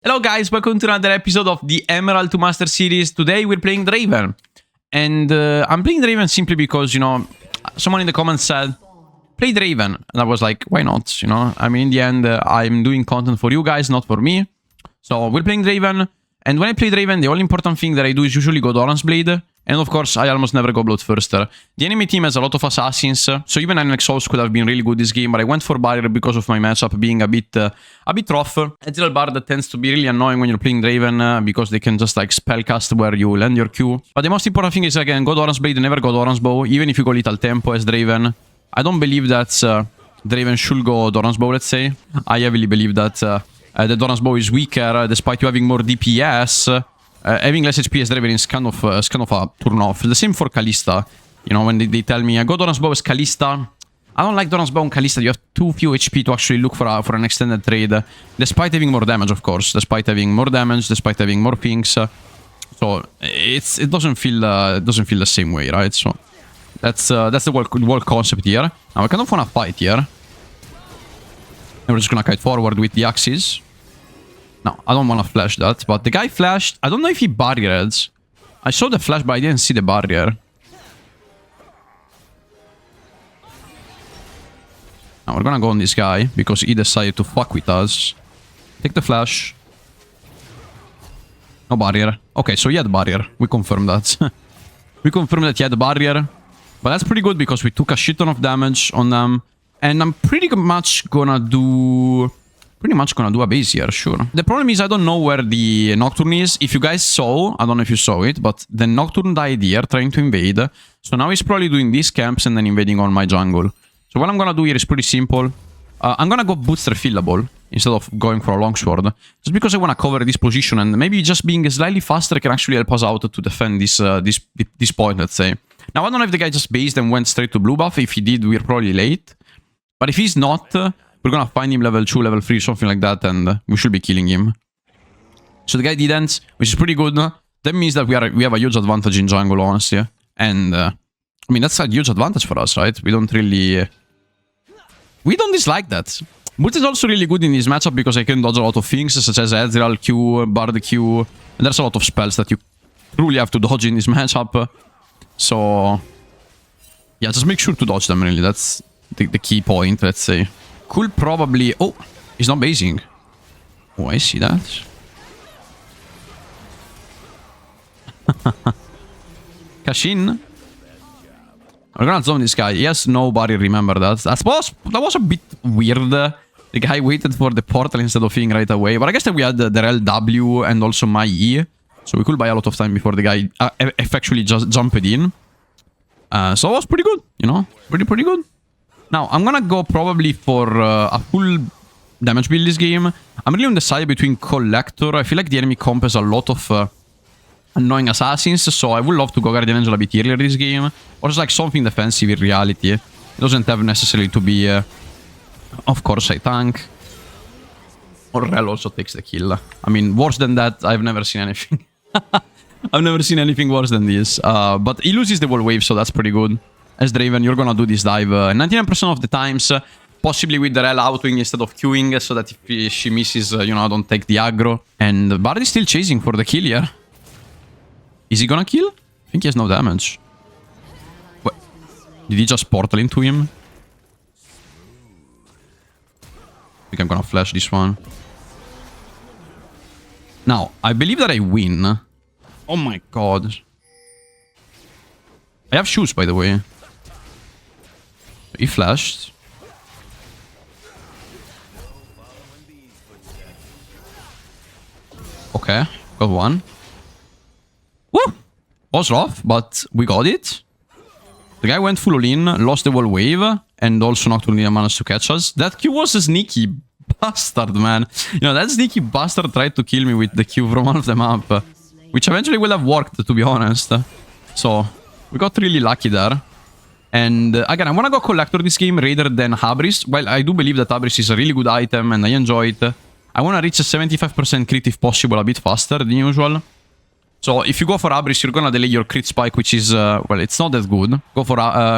Hello guys, welcome to another episode of the Emerald to Master series. Today we're playing Draven. And I'm playing Draven simply because, someone in the comments said, play Draven. And I was like, why not, I mean, in the end, I'm doing content for you guys, not for me. So we're playing Draven. And when I play Draven, the only important thing that I do is usually go Doran's Blade. And of course, I almost never go Bloodthirster. The enemy team has a lot of assassins, so even an Exhaust could have been really good this game, but I went for Barrier because of my matchup being a bit rough. Ethereal Bard tends to be really annoying when you're playing Draven, because they can just like spellcast where you land your Q. But the most important thing is, again, go Doran's Blade, never go Doran's Bow, even if you go Lethal Tempo as Draven. I don't believe that Draven should go Doran's Bow, let's say. I heavily believe that the Doran's Bow is weaker, despite you having more DPS. Having less HP as Draven is kind of a turn off. The same for Kalista. When they tell me, I go Doran's Bow as Kalista. I don't like Doran's Bow and Kalista. You have too few HP to actually look for an extended trade. Despite having more damage, of course. Despite having more damage, despite having more things. So it doesn't feel the same way, right? So that's the whole concept here. Now I kind of want to fight here. And we're just gonna kite forward with the axes. No, I don't want to flash that, but the guy flashed. I don't know if he barriered. I saw the flash, but I didn't see the barrier. Now we're gonna go on this guy, because he decided to fuck with us. Take the flash. No barrier. Okay, so he had barrier. We confirmed that. We confirmed that he had barrier. But that's pretty good, because we took a shit ton of damage on them. And I'm pretty much gonna do a base here, sure. The problem is I don't know where the Nocturne is. If you guys saw, I don't know if you saw it, but the Nocturne died here trying to invade. So now he's probably doing these camps and then invading on my jungle. So what I'm gonna do here is pretty simple. I'm gonna go Booster Fillable instead of going for a Longsword. Just because I wanna cover this position, and maybe just being slightly faster can actually help us out to defend this point, let's say. Now I don't know if the guy just based and went straight to blue buff. If he did, we're probably late. But if he's not, we're gonna find him level 2, level 3, something like that, and we should be killing him. So the guy didn't, which is pretty good. That means that we have a huge advantage in jungle, honestly. And, I mean, that's a huge advantage for us, right? We don't really... we don't dislike that. But it's also really good in this matchup because I can dodge a lot of things, such as Ezreal Q, Bard Q. And there's a lot of spells that you truly have to dodge in this matchup. So... yeah, just make sure to dodge them, really. That's the key point, let's say. Could probably... oh, he's not basing. Oh, I see that. Kashin. We're gonna zone this guy. He has no barrier, remember that. That was a bit weird. The guy waited for the portal instead of being right away. But I guess that we had the LW and also my E. So we could buy a lot of time before the guy effectually just jumped in. So it was pretty good, Pretty good. Now, I'm gonna go probably for a full damage build this game. I'm really on the side between Collector. I feel like the enemy comp has a lot of annoying assassins, so I would love to go Guardian Angel a bit earlier this game. Or just like something defensive in reality. It doesn't have necessarily to be, of course, a tank. Or Rel also takes the kill. I mean, worse than that, I've never seen anything. I've never seen anything worse than this. But he loses the wall wave, so that's pretty good. As Draven, you're gonna do this dive 99% of the times, possibly with the Rel autoing instead of queuing, so that if she misses, I don't take the aggro. And Bard is still chasing for the kill here. Is he gonna kill? I think he has no damage. What? Did he just portal into him? I think I'm gonna flash this one. Now, I believe that I win. Oh my god. I have shoes, by the way. He flashed. Okay, got one. Woo! Was rough, but we got it. The guy went full all-in, lost the wall wave, and also Nocturne managed to catch us. That Q was a sneaky bastard, man. That sneaky bastard tried to kill me with the Q from one of the map. Which eventually will have worked, to be honest. So, we got really lucky there. And again, I want to go Collector this game rather than Habris. While I do believe that Habris is a really good item and I enjoy it, I want to reach a 75% crit if possible a bit faster than usual. So if you go for Habris, you're going to delay your crit spike, which is, well, it's not that good. Go for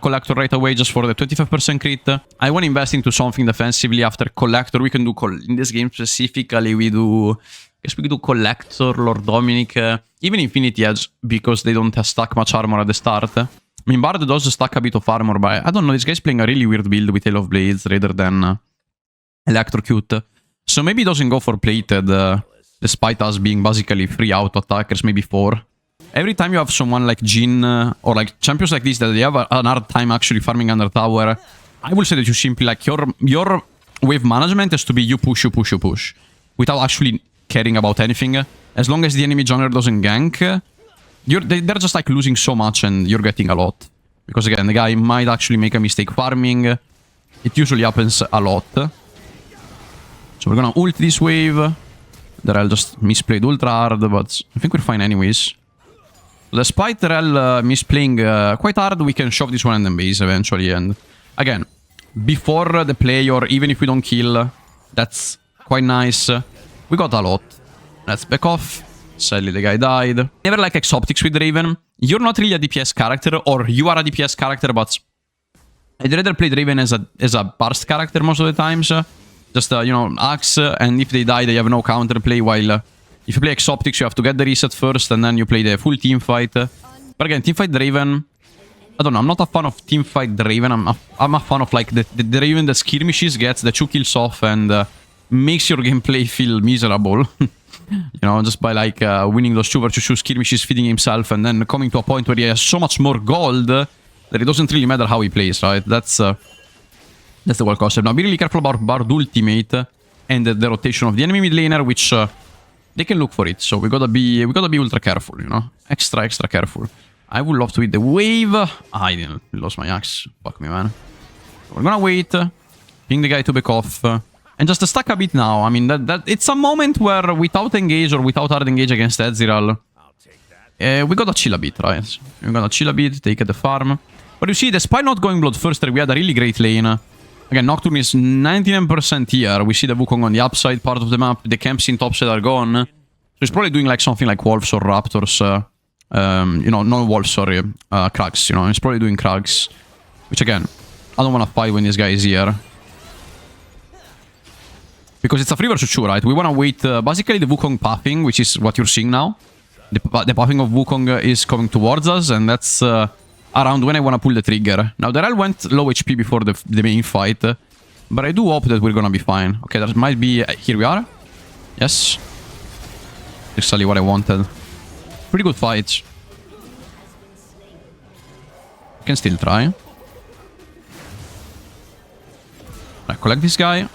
Collector right away just for the 25% crit. I want to invest into something defensively after Collector. We can do, in this game specifically, we do Guess we could do Collector, Lord Dominic, even Infinity Edge, because they don't stack much armor at the start. I mean, Bard does stack a bit of armor, but I don't know, this guy's playing a really weird build with Tale of Blades rather than Electrocute. So maybe he doesn't go for plated, despite us being basically 3 auto attackers, maybe 4. Every time you have someone like Jhin, or like champions like this that they have an hard time actually farming under tower, I will say that you simply like your wave management has to be you push, without actually caring about anything. As long as the enemy jungler doesn't gank, they're just like losing so much and you're getting a lot. Because again, the guy might actually make a mistake farming. It usually happens a lot. So we're gonna ult this wave. There I'll just misplayed ultra hard, but I think we're fine anyways. Despite Rel misplaying quite hard, we can shove this one and then base eventually. And again, before the play or even if we don't kill, that's quite nice. We got a lot. Let's back off. Sadly, the guy died. Never like Exoptics with Draven. You're not really a DPS character, or you are a DPS character, but I'd rather play Draven as a burst character most of the times. Just, you know, Axe, and if they die, they have no counterplay, while if you play Exoptics, you have to get the reset first, and then you play the full teamfight. But again, teamfight Draven, I don't know, I'm not a fan of teamfight Draven. I'm a fan of, like, the Draven that skirmishes, gets the 2 kills off, and makes your gameplay feel miserable. You know, just by, like, winning those 2 versus 2 skirmishes, feeding himself, and then coming to a point where he has so much more gold that it doesn't really matter how he plays, right? That's the whole concept. Now, be really careful about Bard ultimate and the rotation of the enemy mid laner, which they can look for it. So we gotta be ultra careful, you know, extra careful. I would love to hit the wave. I didn't lost my axe. Fuck me, man. We're gonna wait, ping the guy to back off, and just stack a bit now. I mean, that it's a moment where without engage or without hard engage against Ezreal, we gotta chill a bit, right? We're gonna chill a bit, take the farm. But you see, despite not going Bloodthirster, we had a really great lane. Again, Nocturne is 99% here. We see the Wukong on the upside part of the map. The camps in topside are gone. So he's probably doing like something like Wolves or Raptors. You know, no Wolves, sorry. Krugs, you know. He's probably doing Krugs. Which again, I don't want to fight when this guy is here. Because it's a 3 versus 2, right? We want to wait basically the Wukong pathing, which is what you're seeing now. The pathing of Wukong is coming towards us, and that's around when I want to pull the trigger. Now, the Rel went low HP before the main fight, but I do hope that we're gonna be fine. Okay, that might be... here we are. Yes. Exactly what I wanted. Pretty good fight. Can still try. Right, collect this guy.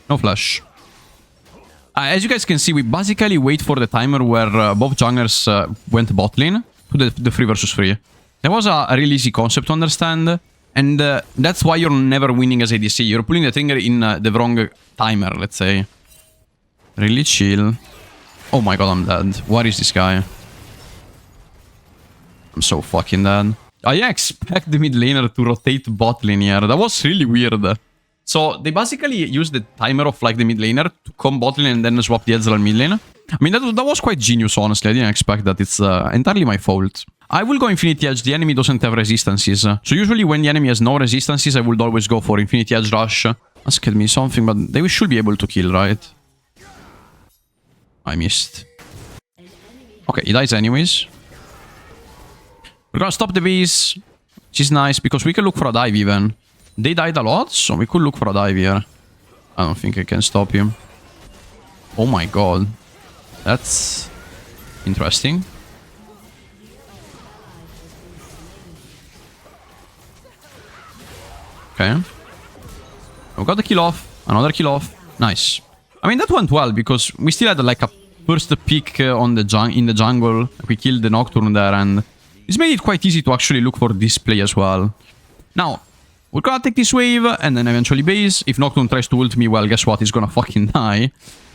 No flash. As you guys can see, we basically wait for the timer where both junglers went bot lane to the 3 versus 3. That was a really easy concept to understand, and that's why you're never winning as ADC. You're pulling the trigger in the wrong timer, let's say. Really chill. Oh my god, I'm dead. What is this guy? I'm so fucking dead. I expect the mid laner to rotate bot lane here. That was really weird. So they basically used the timer of like the mid laner to come bot lane and then swap the Ezreal mid lane. I mean, that was quite genius, honestly. I didn't expect that. It's entirely my fault. I will go Infinity Edge. The enemy doesn't have resistances. So usually when the enemy has no resistances, I would always go for Infinity Edge Rush. Asked me something, but they should be able to kill, right? I missed. Okay, he dies anyways. We're gonna stop the base, which is nice because we can look for a dive even. They died a lot, so we could look for a dive here. I don't think I can stop him. Oh my god. That's interesting. Okay. We got the kill off. Another kill off. Nice. I mean, that went well because we still had like a first pick on the in the jungle. We killed the Nocturne there, and this made it quite easy to actually look for this play as well. Now, we're gonna take this wave and then eventually base. If Nocturne tries to ult me, well, guess what? He's gonna fucking die.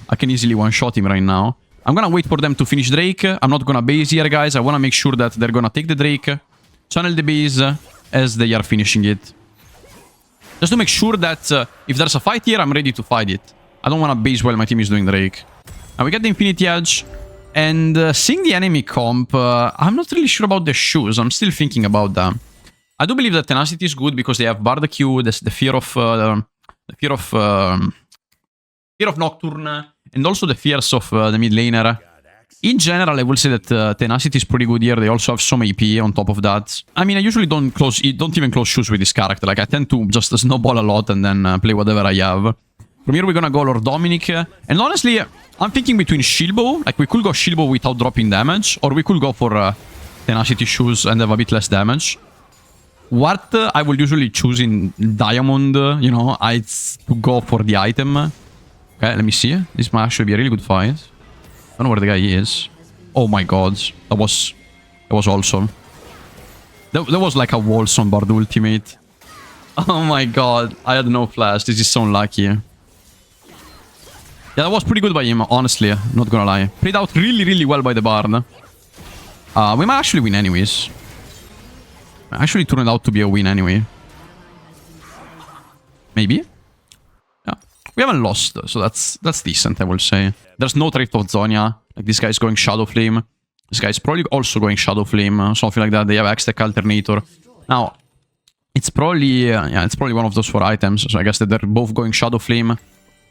I can easily one-shot him right now. I'm gonna wait for them to finish Drake. I'm not gonna base here, guys. I wanna make sure that they're gonna take the Drake, channel the base as they are finishing it. Just to make sure that if there's a fight here, I'm ready to fight it. I don't wanna base while my team is doing Drake. Now we get the Infinity Edge. And seeing the enemy comp, I'm not really sure about the shoes. I'm still thinking about them. I do believe that Tenacity is good because they have Bard Q, the fear of Fear of Nocturne, and also the fears of the mid laner. In general, I will say that Tenacity is pretty good here. They also have some AP on top of that. I mean, I usually don't even close shoes with this character. Like, I tend to just snowball a lot and then play whatever I have. From here, we're gonna go Lord Dominic. And honestly, I'm thinking between Shilbo. Like, we could go Shilbo without dropping damage. Or we could go for Tenacity shoes and have a bit less damage. What I will usually choose in Diamond, you know, it's to go for the item. Okay, let me see. This might actually be a really good fight. I don't know where the guy is. Oh my god. That was awesome. That was like a Wolson Bard ultimate. Oh my god. I had no flash. This is so unlucky. Yeah, that was pretty good by him, honestly. Not gonna lie. Played out really, really well by the Bard. We might actually win anyways. Actually turned out to be a win anyway. Maybe? Yeah. We haven't lost, so that's decent, I will say. There's no Rift of Zonia. Like, this guy is going Shadow Flame. This guy is probably also going Shadow Flame, something like that. They have X-Tech Alternator. Now, it's probably it's probably one of those 4 items. So I guess that they're both going Shadow Flame,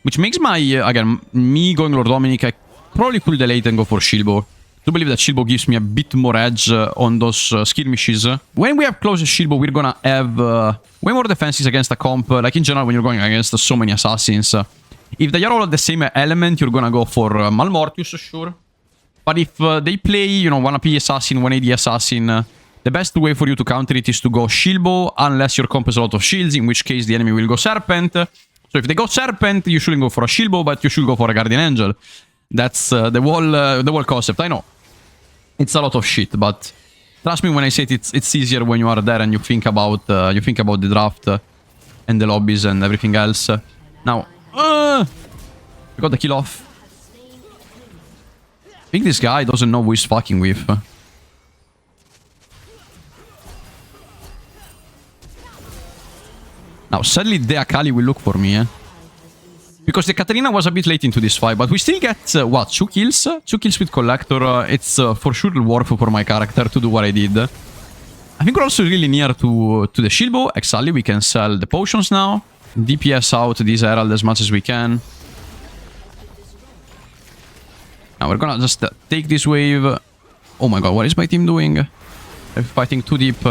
which makes my again me going Lord Dominic. I probably could delay it and go for Shilbo. I do believe that Shilbo gives me a bit more edge on those skirmishes. When we have close Shilbo, we're gonna have way more defenses against a comp. Like, in general, when you're going against so many assassins. If they are all at the same element, you're gonna go for Malmortius, sure. But if they play, you know, 1 AP assassin, 1 AD assassin, the best way for you to counter it is to go Shilbo, unless your comp has a lot of shields, in which case the enemy will go Serpent. So if they go Serpent, you shouldn't go for a Shilbo, but you should go for a Guardian Angel. That's the whole concept. I know. It's a lot of shit, but trust me when I say it's easier when you are there and you think about the draft and the lobbies and everything else. Now, we got the kill off. I think this guy doesn't know who he's fucking with. Now, sadly, the Akali will look for me, because the Katarina was a bit late into this fight, but we still get, what, 2 kills? 2 kills with Collector. It's for sure worth for my character to do what I did. I think we're also really near to the Shilbo. Actually, we can sell the potions now. DPS out this Herald as much as we can. Now we're gonna just take this wave. Oh my god, what is my team doing? They're fighting too deep.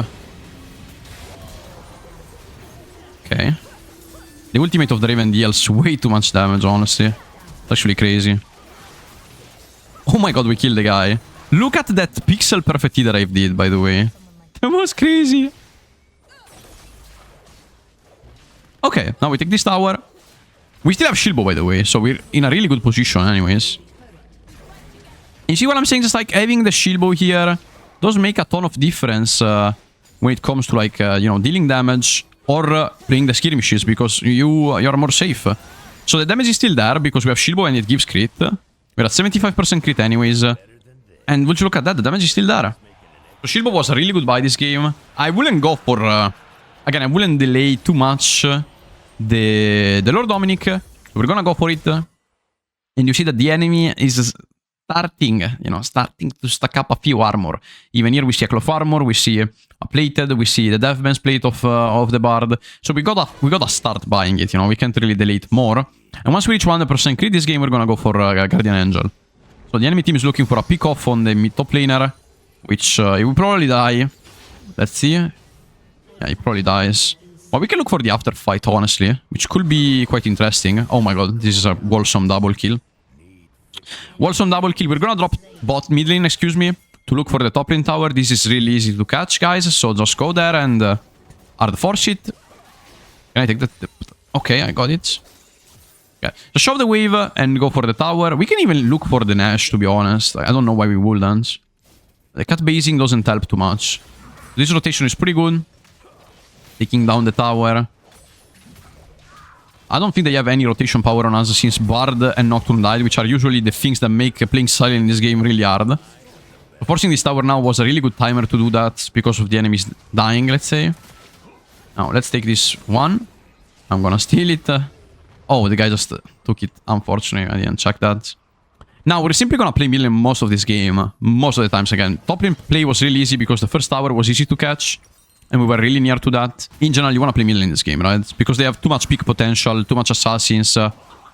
Okay. The ultimate of the Raven deals way too much damage, honestly. It's actually crazy. Oh my god, we killed the guy. Look at that pixel perfect that I did, by the way. That was crazy. Okay, now we take this tower. We still have Shilbo, by the way, so we're in a really good position anyways. You see what I'm saying? Just like having the Shilbo here does make a ton of difference when it comes to, like, you know, dealing damage or playing the skirmishes, because you're more safe. So the damage is still there because we have Shilbo and it gives crit. We're at 75% crit anyways. And would you look at that? The damage is still there. So Shilbo was a really good buy this game. I wouldn't go for... again, I wouldn't delay too much the Lord Dominic. We're gonna go for it. And you see that the enemy is starting to stack up a few armor. Even here we see a cloth armor, we see a plated, we see the Deathman's plate of the Bard. So we gotta start buying it, you know, we can't really delay it more. And once we reach 100% crit this game, we're gonna go for Guardian Angel. So the enemy team is looking for a pick off on the mid top laner, which he will probably die. Let's see. Yeah, he probably dies. Well, we can look for the after fight, honestly, which could be quite interesting. Oh my god, this is a wholesome double kill. Wholesome double kill. We're gonna drop bot mid lane, excuse me, to look for the top lane tower. This is really easy to catch, guys, so just go there and hard force it. Can I take that? Okay, I got it. Okay, just shove the wave and go for the tower. We can even look for the Nash, to be honest. I don't know why we wouldn't. The cut basing doesn't help too much. This rotation is pretty good. Taking down the tower. I don't think they have any rotation power on us since Bard and Nocturne died, which are usually the things that make playing silent in this game really hard. Forcing this tower now was a really good timer to do that because of the enemies dying, let's say. Now, let's take this one. I'm gonna steal it. Oh, the guy just took it. Unfortunately, I didn't check that. Now, we're simply gonna play mid lane most of this game. Most of the times again. Top lane play was really easy because the first tower was easy to catch. And we were really near to that. In general, you want to play mid lane in this game, right? Because they have too much peak potential, too much assassins.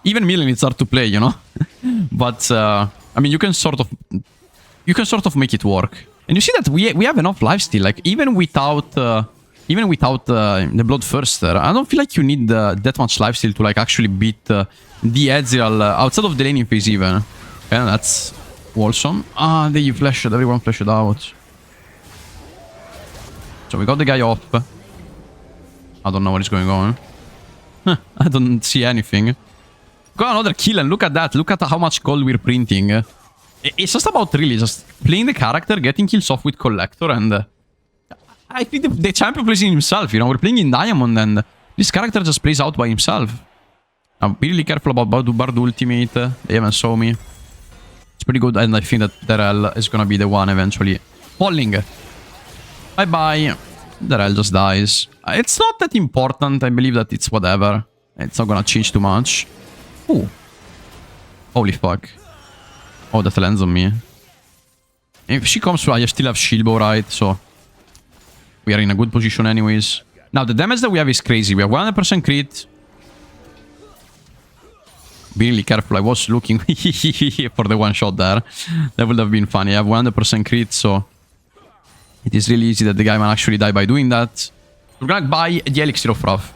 Even Millen, it's hard to play, you know? But, I mean, you can sort of make it work. And you see that we have enough lifesteal. Like, even without the Bloodthirster, I don't feel like you need that much lifesteal to, like, actually beat the Ezreal outside of the laning phase even. Okay, that's awesome. Ah, they flashed. Everyone flashed out. So we got the guy off. I don't know what is going on. I don't see anything. Got another kill, and look at that. Look at how much gold we're printing. It's just about really just playing the character, getting kills off with Collector, and I think the champion plays in himself, you know? We're playing in Diamond, and this character just plays out by himself. I'm really careful about Bard ultimate. They haven't saw me. It's pretty good, and I think that Darrell is gonna be the one eventually falling. Bye-bye. Darrell just dies. It's not that important. I believe that it's whatever. It's not gonna change too much. Ooh. Holy fuck. Oh, that lands on me. If she comes through, I still have Shieldbow, right? So we are in a good position anyways. Now, the damage that we have is crazy. We have 100% crit. Be really careful. I was looking for the one shot there. That would have been funny. I have 100% crit, so it is really easy that the guy might actually die by doing that. We're gonna buy the Elixir of Wrath.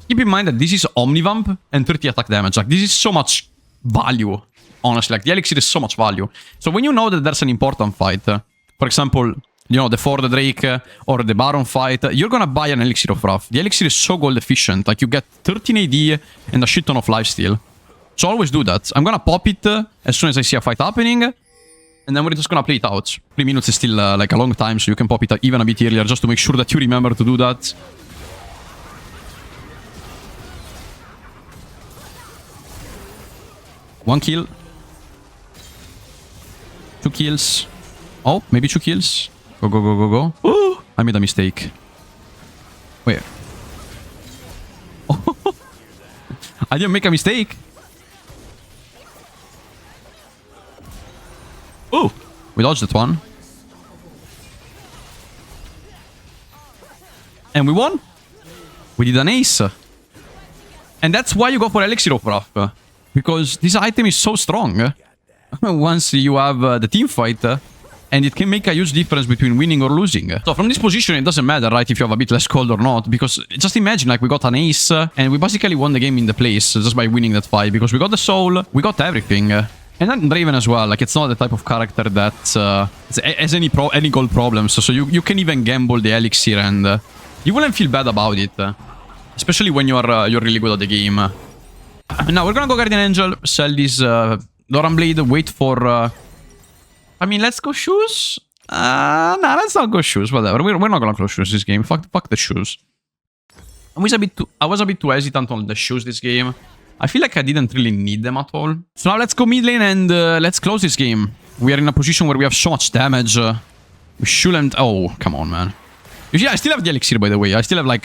Keep in mind that this is Omnivamp and 30 attack damage. Like, this is so much value. Honestly, like, the Elixir is so much value. So when you know that there's an important fight, for example, you know, the Ford Drake or the Baron fight, you're gonna buy an Elixir of Wrath. The Elixir is so gold efficient. Like, you get 13 AD and a shit ton of lifesteal. So always do that. I'm gonna pop it as soon as I see a fight happening. And then we're just gonna play it out. 3 minutes is still like a long time, so you can pop it even a bit earlier just to make sure that you remember to do that. One kill. 2 kills. Oh, maybe 2 kills. Go, go, go, go, go. Oh, I made a mistake. Wait. Oh, I didn't make a mistake. Oh, we dodged that one. And we won. We did an ace. And that's why you go for Elixir of Wrath. Because this item is so strong. Once you have the team fight, and it can make a huge difference between winning or losing. So from this position, it doesn't matter, right, if you have a bit less gold or not, because just imagine, like, we got an ace, and we basically won the game in the place just by winning that fight, because we got the soul, we got everything. And then Draven as well, like, it's not the type of character that has any gold problems, so you can even gamble the elixir, and you wouldn't feel bad about it, especially when you're really good at the game. Now, we're gonna go Guardian Angel, sell this Doran Blade, wait for... I mean, let's go shoes? Nah, let's not go shoes, whatever. We're not gonna go shoes this game. Fuck the shoes. I was a bit too hesitant on the shoes this game. I feel like I didn't really need them at all. So now let's go mid lane and let's close this game. We are in a position where we have so much damage. We shouldn't... Oh, come on, man. You see, I still have the elixir, by the way. I still have, like,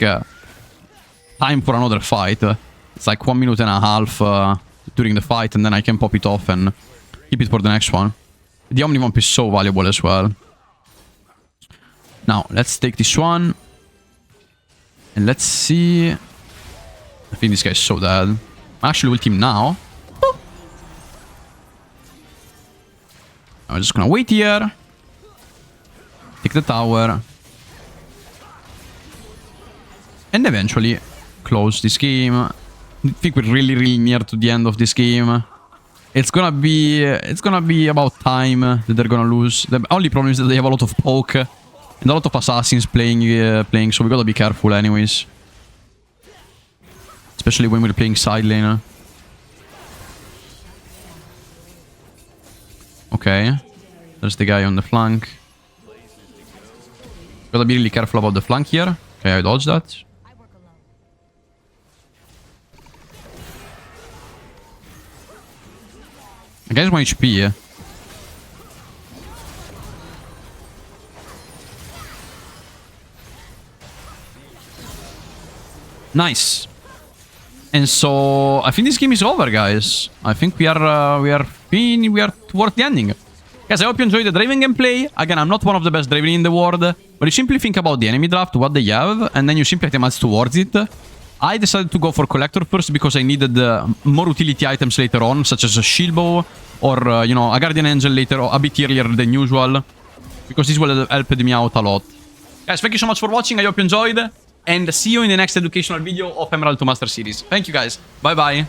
time for another fight. It's like 1 minute and a half during the fight, and then I can pop it off and keep it for the next one. The Omnivamp is so valuable as well. Now, let's take this one. And let's see... I think this guy's so dead. I actually ult him now. I'm just gonna wait here. Take the tower. And eventually close this game. I think we're really near to the end of this game. It's gonna be about time that they're gonna lose. The only problem is that they have a lot of poke and a lot of assassins playing, so we gotta be careful anyways. Especially when we're playing side lane. Okay. There's the guy on the flank. Gotta be really careful about the flank here. Okay, I dodged that. The guy's 1 HP, yeah. Nice. And so I think this game is over, guys. I think we are towards the ending. Guys, I hope you enjoyed the Draven gameplay. Again, I'm not one of the best Draven in the world, but you simply think about the enemy draft, what they have, and then you simply attempt towards it. I decided to go for Collector first because I needed more utility items later on, such as a Shield Bow or, you know, a Guardian Angel later, or a bit earlier than usual. Because this will have helped me out a lot. Guys, thank you so much for watching. I hope you enjoyed. And see you in the next educational video of Emerald to Master series. Thank you, guys. Bye-bye.